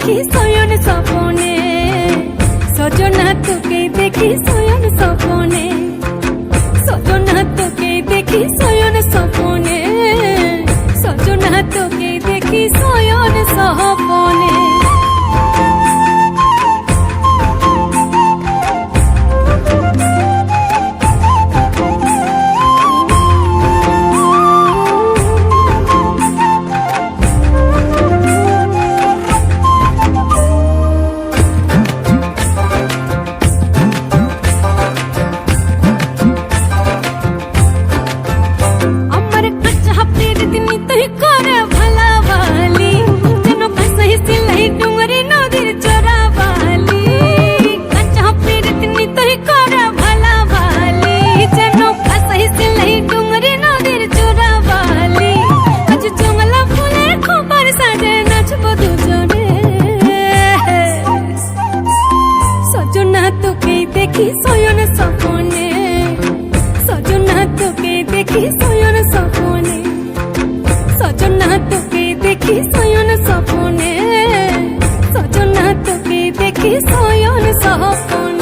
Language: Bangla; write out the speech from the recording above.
দেখি শয়ন স্বপনে, সজনা তোকে দেখি শয়ন স্বপনে, সজনা তোকে দেখি শয়ন স্বপনে, সজনা তোকে দেখি শয়ন স্বপনে। দেখি শয়ন স্বপনে, সজনা তোকে দেখি শয়ন স্বপনে, সজনা তোকে দেখি শয়ন স্বপনে, সজনা তোকে দেখি শয়ন স্বপনে।